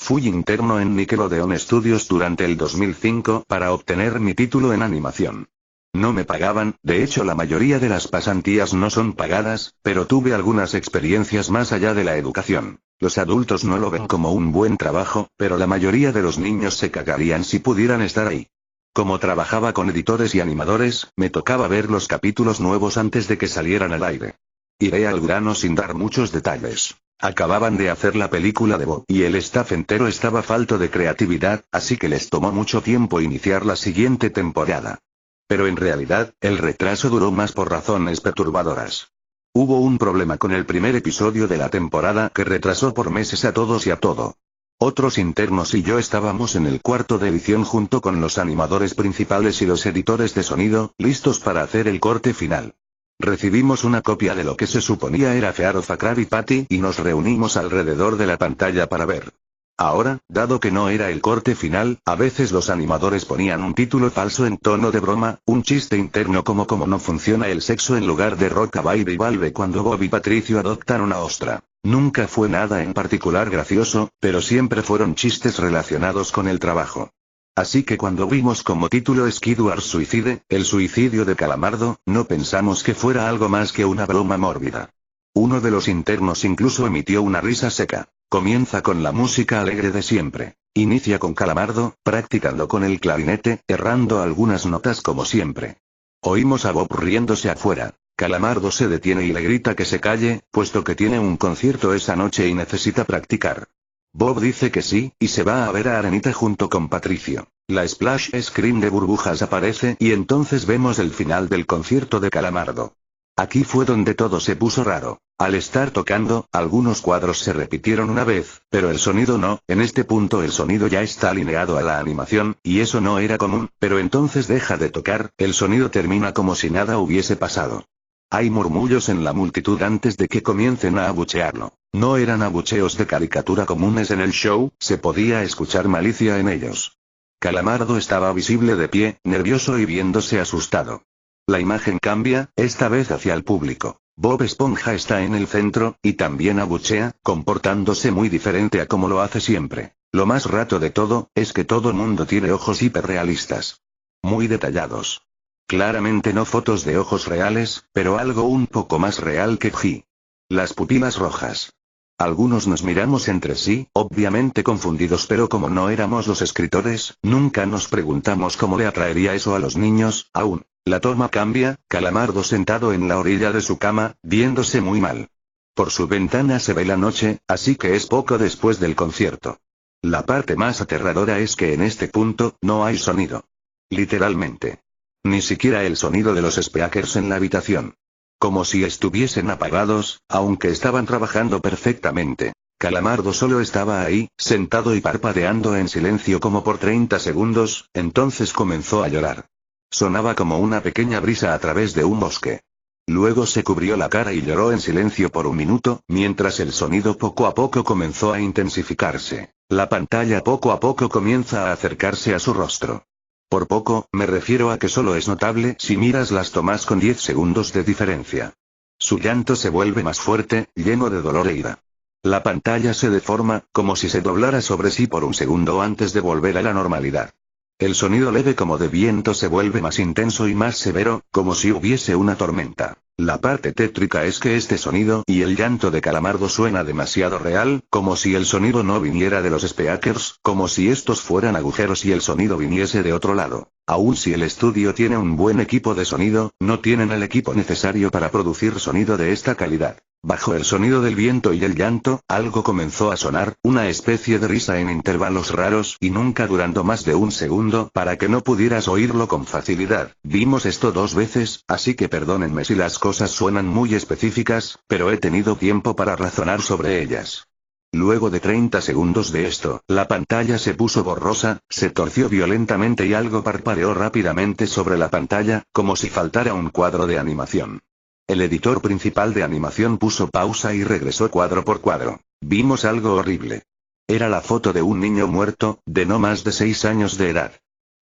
Fui interno en Nickelodeon Studios durante el 2005 para obtener mi título en animación. No me pagaban, de hecho la mayoría de las pasantías no son pagadas, pero tuve algunas experiencias más allá de la educación. Los adultos no lo ven como un buen trabajo, pero la mayoría de los niños se cagarían si pudieran estar ahí. Como trabajaba con editores y animadores, me tocaba ver los capítulos nuevos antes de que salieran al aire. Iré al grano sin dar muchos detalles. Acababan de hacer la película de Bob y el staff entero estaba falto de creatividad, así que les tomó mucho tiempo iniciar la siguiente temporada. Pero en realidad, el retraso duró más por razones perturbadoras. Hubo un problema con el primer episodio de la temporada que retrasó por meses a todos y a todo. Otros internos y yo estábamos en el cuarto de edición junto con los animadores principales y los editores de sonido, listos para hacer el corte final. Recibimos una copia de lo que se suponía era Fear of a Krabby Patty y nos reunimos alrededor de la pantalla para ver. Ahora, dado que no era el corte final, a veces los animadores ponían un título falso en tono de broma, un chiste interno como no funciona el sexo en lugar de Rockabye Valve cuando Bob y Patricio adoptan una ostra. Nunca fue nada en particular gracioso, pero siempre fueron chistes relacionados con el trabajo. Así que cuando vimos como título Squidward Suicide, el suicidio de Calamardo, no pensamos que fuera algo más que una broma mórbida. Uno de los internos incluso emitió una risa seca. Comienza con la música alegre de siempre. Inicia con Calamardo, practicando con el clarinete, errando algunas notas como siempre. Oímos a Bob riéndose afuera. Calamardo se detiene y le grita que se calle, puesto que tiene un concierto esa noche y necesita practicar. Bob dice que sí, y se va a ver a Arenita junto con Patricio. La splash screen de burbujas aparece y entonces vemos el final del concierto de Calamardo. Aquí fue donde todo se puso raro. Al estar tocando, algunos cuadros se repitieron una vez, pero el sonido no. En este punto el sonido ya está alineado a la animación, y eso no era común, pero entonces deja de tocar, el sonido termina como si nada hubiese pasado. Hay murmullos en la multitud antes de que comiencen a abuchearlo. No eran abucheos de caricatura comunes en el show, se podía escuchar malicia en ellos. Calamardo estaba visible de pie, nervioso y viéndose asustado. La imagen cambia, esta vez hacia el público. Bob Esponja está en el centro, y también abuchea, comportándose muy diferente a como lo hace siempre. Lo más rato de todo, es que todo mundo tiene ojos hiperrealistas. Muy detallados. Claramente no fotos de ojos reales, pero algo un poco más real que G. Las pupilas rojas. Algunos nos miramos entre sí, obviamente confundidos, pero como no éramos los escritores, nunca nos preguntamos cómo le atraería eso a los niños, aún. La toma cambia, Calamardo sentado en la orilla de su cama, viéndose muy mal. Por su ventana se ve la noche, así que es poco después del concierto. La parte más aterradora es que en este punto, no hay sonido. Literalmente. Ni siquiera el sonido de los speakers en la habitación. Como si estuviesen apagados, aunque estaban trabajando perfectamente. Calamardo solo estaba ahí, sentado y parpadeando en silencio como por 30 segundos, entonces comenzó a llorar. Sonaba como una pequeña brisa a través de un bosque. Luego se cubrió la cara y lloró en silencio por un minuto, mientras el sonido poco a poco comenzó a intensificarse. La pantalla poco a poco comienza a acercarse a su rostro. Por poco, me refiero a que solo es notable si miras las tomas con 10 segundos de diferencia. Su llanto se vuelve más fuerte, lleno de dolor e ira. La pantalla se deforma, como si se doblara sobre sí por un segundo antes de volver a la normalidad. El sonido leve como de viento se vuelve más intenso y más severo, como si hubiese una tormenta. La parte tétrica es que este sonido y el llanto de Calamardo suena demasiado real, como si el sonido no viniera de los speakers, como si estos fueran agujeros y el sonido viniese de otro lado. Aun si el estudio tiene un buen equipo de sonido, no tienen el equipo necesario para producir sonido de esta calidad. Bajo el sonido del viento y el llanto, algo comenzó a sonar, una especie de risa en intervalos raros y nunca durando más de un segundo, para que no pudieras oírlo con facilidad. Vimos esto 2 veces, así que perdónenme si las cosas suenan muy específicas, pero he tenido tiempo para razonar sobre ellas. Luego de 30 segundos de esto, la pantalla se puso borrosa, se torció violentamente y algo parpadeó rápidamente sobre la pantalla, como si faltara un cuadro de animación. El editor principal de animación puso pausa y regresó cuadro por cuadro. Vimos algo horrible. Era la foto de un niño muerto, de no más de 6 años de edad.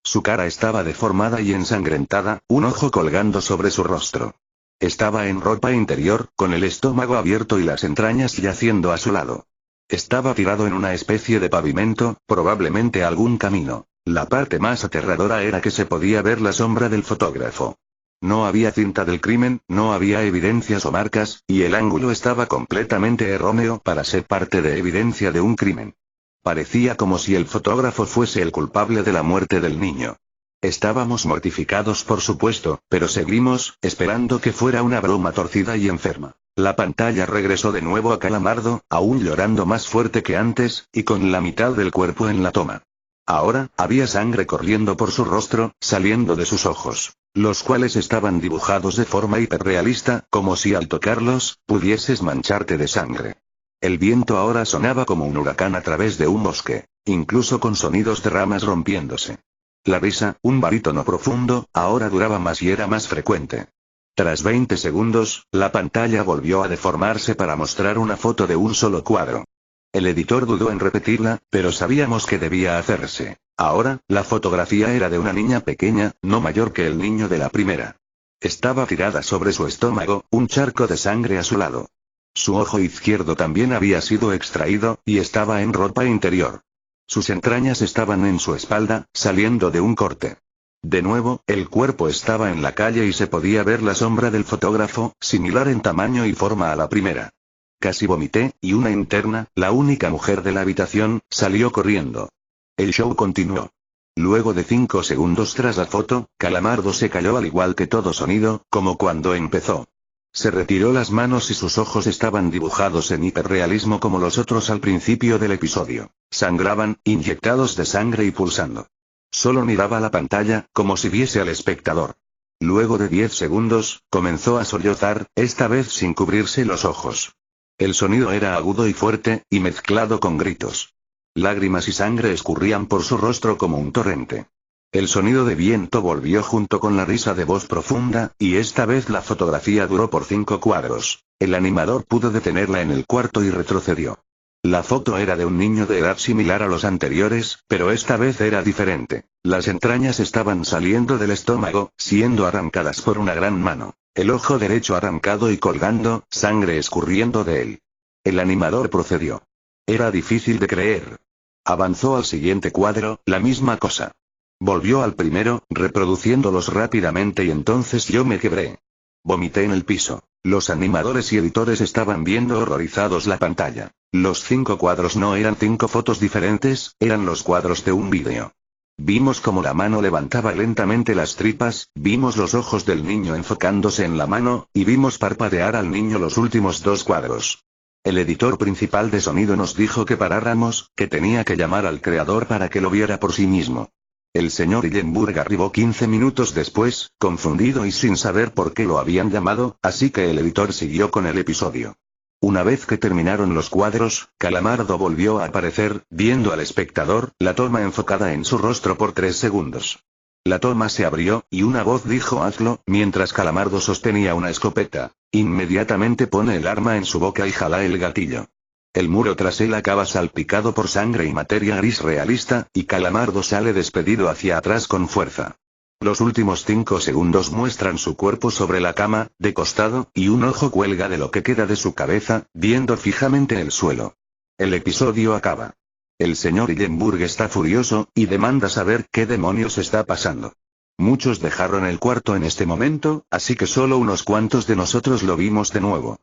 Su cara estaba deformada y ensangrentada, un ojo colgando sobre su rostro. Estaba en ropa interior, con el estómago abierto y las entrañas yaciendo a su lado. Estaba tirado en una especie de pavimento, probablemente algún camino. La parte más aterradora era que se podía ver la sombra del fotógrafo. No había cinta del crimen, no había evidencias o marcas, y el ángulo estaba completamente erróneo para ser parte de evidencia de un crimen. Parecía como si el fotógrafo fuese el culpable de la muerte del niño. Estábamos mortificados por supuesto, pero seguimos, esperando que fuera una broma torcida y enferma. La pantalla regresó de nuevo a Calamardo, aún llorando más fuerte que antes, y con la mitad del cuerpo en la toma. Ahora, había sangre corriendo por su rostro, saliendo de sus ojos, los cuales estaban dibujados de forma hiperrealista, como si al tocarlos, pudieses mancharte de sangre. El viento ahora sonaba como un huracán a través de un bosque, incluso con sonidos de ramas rompiéndose. La risa, un barítono profundo, ahora duraba más y era más frecuente. Tras 20 segundos, la pantalla volvió a deformarse para mostrar una foto de un solo cuadro. El editor dudó en repetirla, pero sabíamos que debía hacerse. Ahora, la fotografía era de una niña pequeña, no mayor que el niño de la primera. Estaba tirada sobre su estómago, un charco de sangre a su lado. Su ojo izquierdo también había sido extraído, y estaba en ropa interior. Sus entrañas estaban en su espalda, saliendo de un corte. De nuevo, el cuerpo estaba en la calle y se podía ver la sombra del fotógrafo, similar en tamaño y forma a la primera. Casi vomité, y una interna, la única mujer de la habitación, salió corriendo. El show continuó. Luego de 5 segundos tras la foto, Calamardo se calló al igual que todo sonido, como cuando empezó. Se retiró las manos y sus ojos estaban dibujados en hiperrealismo como los otros al principio del episodio. Sangraban, inyectados de sangre y pulsando. Solo miraba la pantalla, como si viese al espectador. Luego de 10 segundos, comenzó a sollozar, esta vez sin cubrirse los ojos. El sonido era agudo y fuerte, y mezclado con gritos. Lágrimas y sangre escurrían por su rostro como un torrente. El sonido de viento volvió junto con la risa de voz profunda, y esta vez la fotografía duró por 5 cuadros. El animador pudo detenerla en el cuarto y retrocedió. La foto era de un niño de edad similar a los anteriores, pero esta vez era diferente. Las entrañas estaban saliendo del estómago, siendo arrancadas por una gran mano. El ojo derecho arrancado y colgando, sangre escurriendo de él. El animador procedió. Era difícil de creer. Avanzó al siguiente cuadro, la misma cosa. Volvió al primero, reproduciéndolos rápidamente y entonces yo me quebré. Vomité en el piso. Los animadores y editores estaban viendo horrorizados la pantalla. Los 5 cuadros no eran 5 fotos diferentes, eran los cuadros de un vídeo. Vimos cómo la mano levantaba lentamente las tripas, vimos los ojos del niño enfocándose en la mano, y vimos parpadear al niño los últimos 2 cuadros. El editor principal de sonido nos dijo que paráramos, que tenía que llamar al creador para que lo viera por sí mismo. El señor Hillenburg arribó 15 minutos después, confundido y sin saber por qué lo habían llamado, así que el editor siguió con el episodio. Una vez que terminaron los cuadros, Calamardo volvió a aparecer, viendo al espectador, la toma enfocada en su rostro por 3 segundos. La toma se abrió, y una voz dijo hazlo, mientras Calamardo sostenía una escopeta. Inmediatamente pone el arma en su boca y jala el gatillo. El muro tras él acaba salpicado por sangre y materia gris realista, y Calamardo sale despedido hacia atrás con fuerza. Los últimos 5 segundos muestran su cuerpo sobre la cama, de costado, y un ojo cuelga de lo que queda de su cabeza, viendo fijamente el suelo. El episodio acaba. El señor Hillenburg está furioso, y demanda saber qué demonios está pasando. Muchos dejaron el cuarto en este momento, así que solo unos cuantos de nosotros lo vimos de nuevo.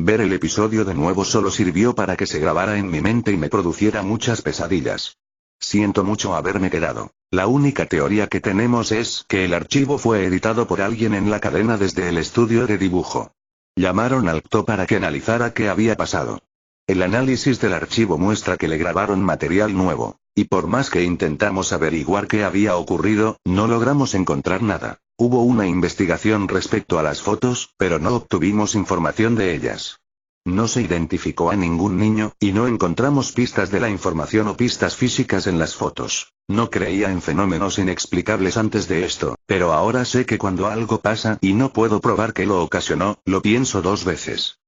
Ver el episodio de nuevo solo sirvió para que se grabara en mi mente y me produciera muchas pesadillas. Siento mucho haberme quedado. La única teoría que tenemos es que el archivo fue editado por alguien en la cadena desde el estudio de dibujo. Llamaron al CTO para que analizara qué había pasado. El análisis del archivo muestra que le grabaron material nuevo, y por más que intentamos averiguar qué había ocurrido, no logramos encontrar nada. Hubo una investigación respecto a las fotos, pero no obtuvimos información de ellas. No se identificó a ningún niño, y no encontramos pistas de la información o pistas físicas en las fotos. No creía en fenómenos inexplicables antes de esto, pero ahora sé que cuando algo pasa y no puedo probar que lo ocasionó, lo pienso 2 veces.